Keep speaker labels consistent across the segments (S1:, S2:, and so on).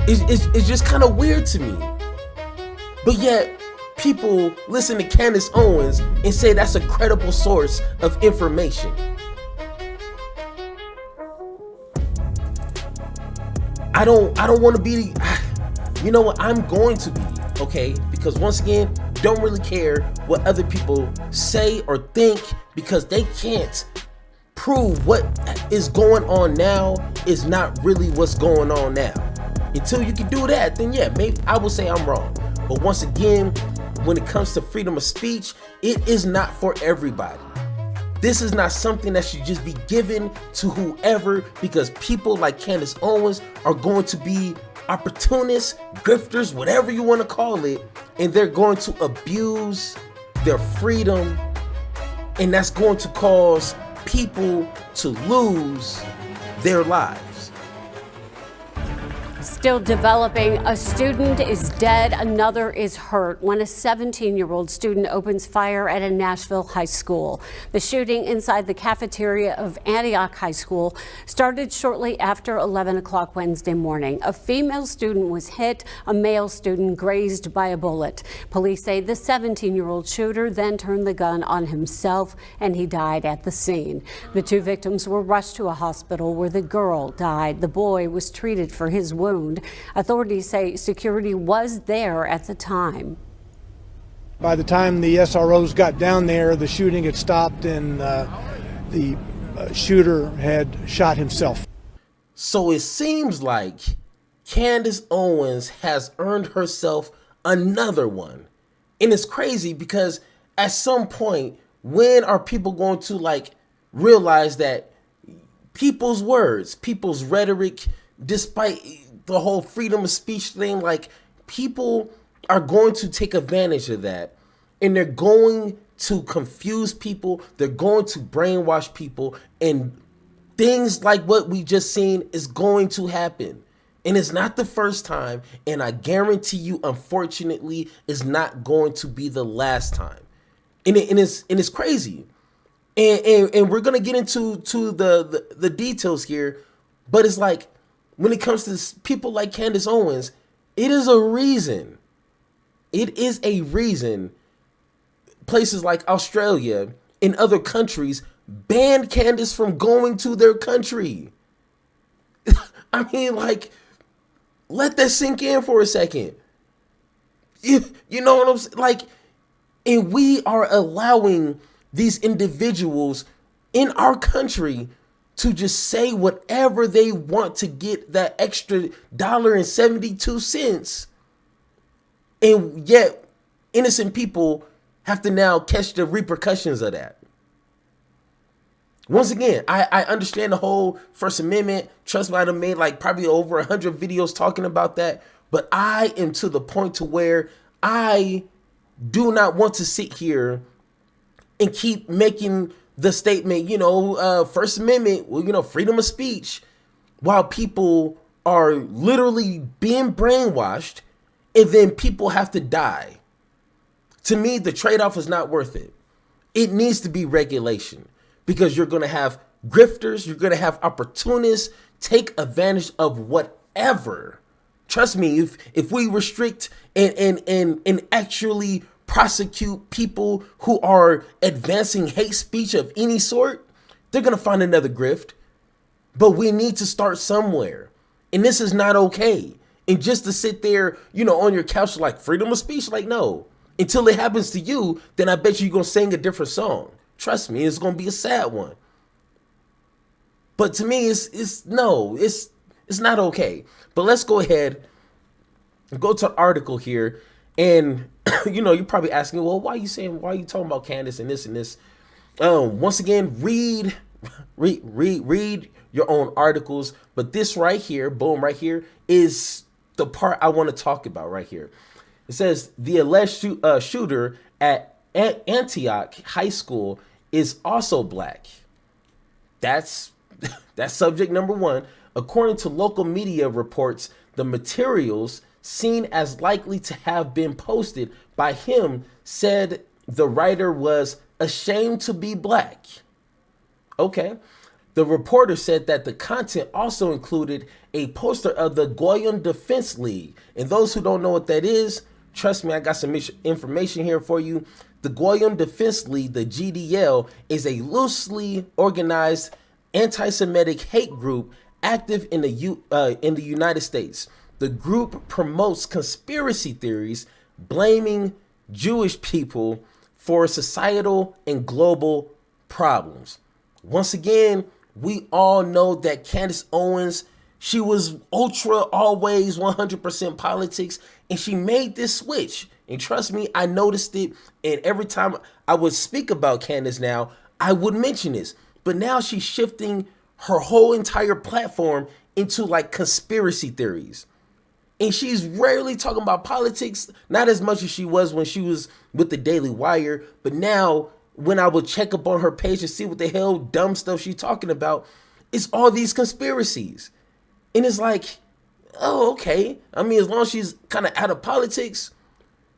S1: It's just kind of weird to me. But yet, people listen to Candace Owens and say that's a credible source of information. I don't want to be, you know what, I'm going to be, okay? Because once again, don't really care what other people say or think, because they can't prove what is going on now is not really what's going on now. Until you can do that, then yeah, maybe I will say I'm wrong. But once again, when it comes to freedom of speech, it is not for everybody. This is not something that should just be given to whoever, because people like Candace Owens are going to be opportunists, grifters, whatever you want to call it, and they're going to abuse their freedom, and that's going to cause people to lose their lives.
S2: Still developing. A student is dead, another is hurt when a 17-year-old student opens fire at a Nashville high school. The shooting inside the cafeteria of Antioch High School started shortly after 11 o'clock Wednesday morning. A female student was hit, a male student grazed by a bullet. Police say the 17-year-old shooter then turned the gun on himself and he died at the scene. The two victims were rushed to a hospital where the girl died. The boy was treated for his wound. Authorities say security was there at the time.
S3: By the time the SROs got down there, the shooting had stopped and the shooter had shot himself.
S1: So it seems like Candace Owens has earned herself another one. And it's crazy because at some point, when are people going to realize that people's words, people's rhetoric, despite the whole freedom of speech thing, people are going to take advantage of that, and they're going to confuse people, they're going to brainwash people, and things like what we just seen is going to happen. And it's not the first time, and I guarantee you, unfortunately, it's not going to be the last time. And it's crazy. And we're gonna get into the details here, but it's like, when it comes to people like Candace Owens, it is a reason. It is a reason places like Australia and other countries banned Candace from going to their country. I mean, let that sink in for a second. You know what I'm saying? And we are allowing these individuals in our country to just say whatever they want to get that extra $1.72. And yet innocent people have to now catch the repercussions of that. Once again, I understand the whole First Amendment. Trust me, I done made probably over 100 videos talking about that. But I am to the point to where I do not want to sit here and keep making the statement, First Amendment, freedom of speech, while people are literally being brainwashed and then people have to die. To me, the trade-off is not worth it. It needs to be regulation, because you're going to have grifters, you're going to have opportunists take advantage of whatever. Trust me, if we restrict and actually prosecute people who are advancing hate speech of any sort, they're going to find another grift. But we need to start somewhere. And this is not okay. And just to sit there, on your couch freedom of speech, no. Until it happens to you, then I bet you're going to sing a different song. Trust me, it's going to be a sad one. But to me, it's not okay. But let's go ahead and go to an article here. And you're probably asking, well, why are you talking about Candace and this and this? Once again, read your own articles. But this right here, boom, right here, is the part I want to talk about right here. It says the alleged shooter at Antioch High School is also black. That's subject number one. According to local media reports, the materials seen as likely to have been posted by him said the writer was ashamed to be black. Okay. The reporter said that the content also included a poster of the Goyon Defense League. And those who don't know what that is, trust me, I got some information here for you. The Goyon Defense League, the GDL, is a loosely organized anti-Semitic hate group active in the United States. The group promotes conspiracy theories, blaming Jewish people for societal and global problems. Once again, we all know that Candace Owens, she was ultra always 100% politics, and she made this switch. And trust me, I noticed it. And every time I would speak about Candace now, I would mention this. But now she's shifting her whole entire platform into like conspiracy theories. And she's rarely talking about politics, not as much as she was when she was with the Daily Wire. But now when I would check up on her page to see what the hell dumb stuff she's talking about, it's all these conspiracies. And it's like, oh, okay. I mean, as long as she's kind of out of politics.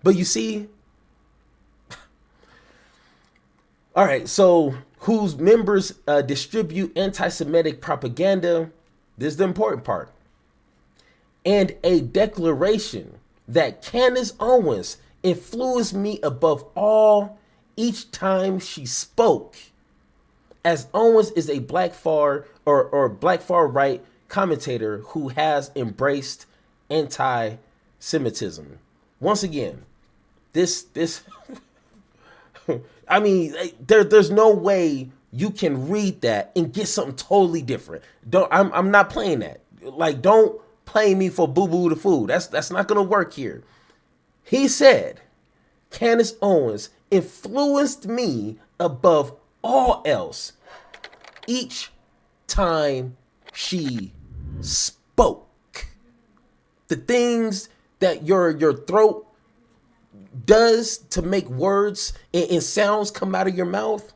S1: But you see, all right, so whose members distribute anti-Semitic propaganda? This is the important part. And a declaration that Candace Owens influenced me above all each time she spoke, as Owens is a black far right commentator who has embraced anti-Semitism. Once again, this I mean, there's no way you can read that and get something totally different. I'm not playing that. Like, don't play me for boo-boo the fool. That's not gonna work here. He said, Candace Owens influenced me above all else each time she spoke. The things that your throat does to make words and sounds come out of your mouth,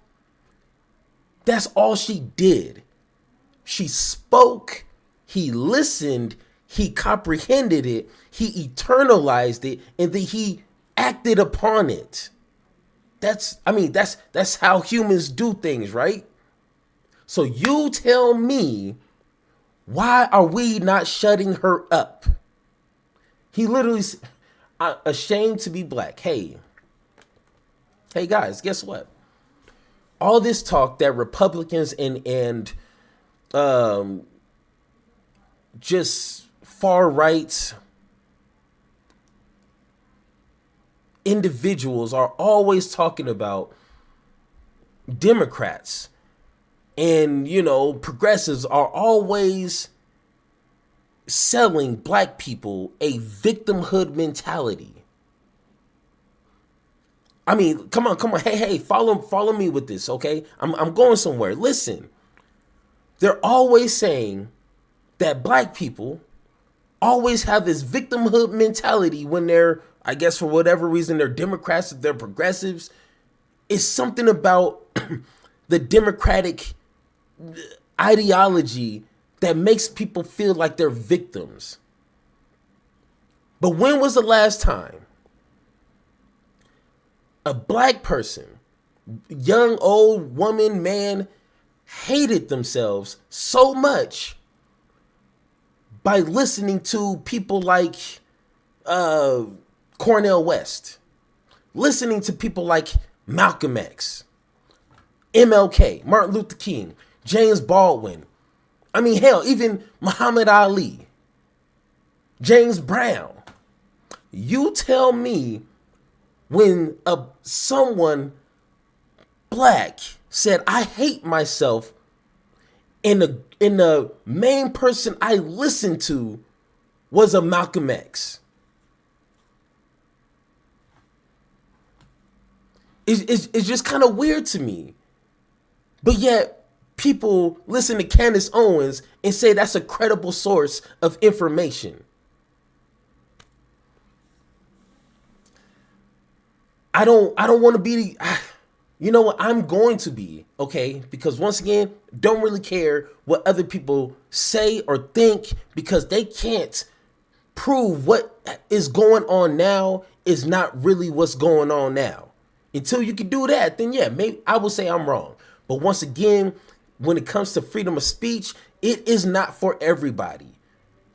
S1: that's all she did. She spoke, he listened, he comprehended it, he eternalized it, and then he acted upon it. That's how humans do things, right? So you tell me, why are we not shutting her up? He literally said, ashamed to be black. Hey guys, guess what? All this talk that Republicans and just far right individuals are always talking about Democrats and, progressives are always selling black people a victimhood mentality. I mean, come on. Hey, follow me with this, okay? I'm going somewhere. Listen, they're always saying that black people always have this victimhood mentality when they're, I guess for whatever reason, they're Democrats, they're progressives. It's something about the Democratic ideology that makes people feel like they're victims. But when was the last time a black person, young, old, woman, man, hated themselves so much by listening to people like Cornel West, listening to people like Malcolm X, MLK, Martin Luther King, James Baldwin, I mean, hell, even Muhammad Ali, James Brown. You tell me when someone black said, I hate myself, and the main person I listened to was a Malcolm X. It's just kind of weird to me. But yet, people listen to Candace Owens and say that's a credible source of information. I don't want to be, you know what, I'm going to be, okay? Because once again, don't really care what other people say or think, because they can't prove what is going on now is not really what's going on now. Until you can do that, then yeah, maybe I will say I'm wrong. But once again, when it comes to freedom of speech, it is not for everybody.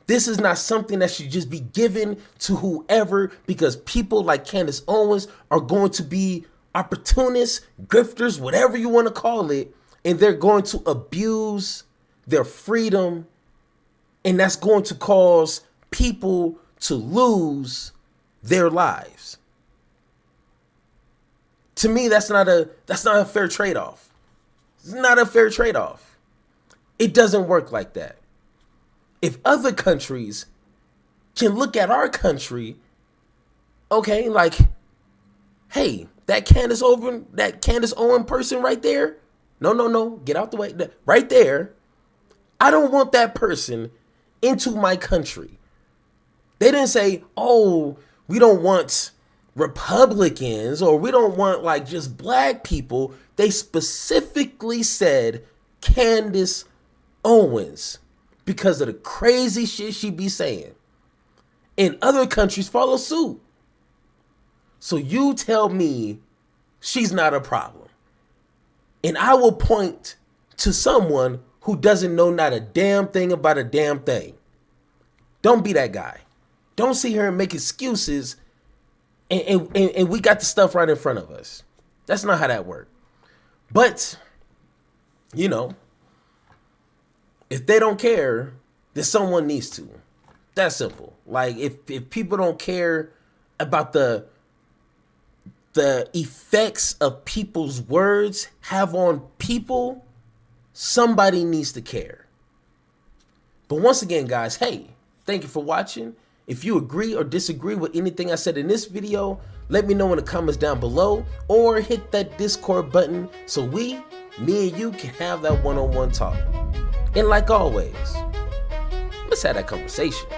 S1: This is not something that should just be given to whoever, because people like Candace Owens are going to be opportunists, grifters, whatever you want to call it, and they're going to abuse their freedom, and that's going to cause people to lose their lives. To me, that's not a fair trade-off. It's not a fair trade-off. It doesn't work like that. If other countries can look at our country, okay, like, hey, that Candace Owens person right there, no, get out the way, right there, I don't want that person into my country. They didn't say, oh, we don't want Republicans, or we don't want like just black people. They specifically said Candace Owens because of the crazy shit she be saying. And other countries follow suit. So you tell me she's not a problem. And I will point to someone who doesn't know not a damn thing about a damn thing. Don't be that guy. Don't sit here and make excuses and we got the stuff right in front of us. That's not how that works. But, you know, if they don't care, then someone needs to. That's simple. Like, if people don't care about the effects of people's words have on people, somebody needs to care. But once again, guys, hey, thank you for watching. If you agree or disagree with anything I said in this video, let me know in the comments down below, or hit that Discord button so me and you can have that one-on-one talk. And like always, let's have that conversation.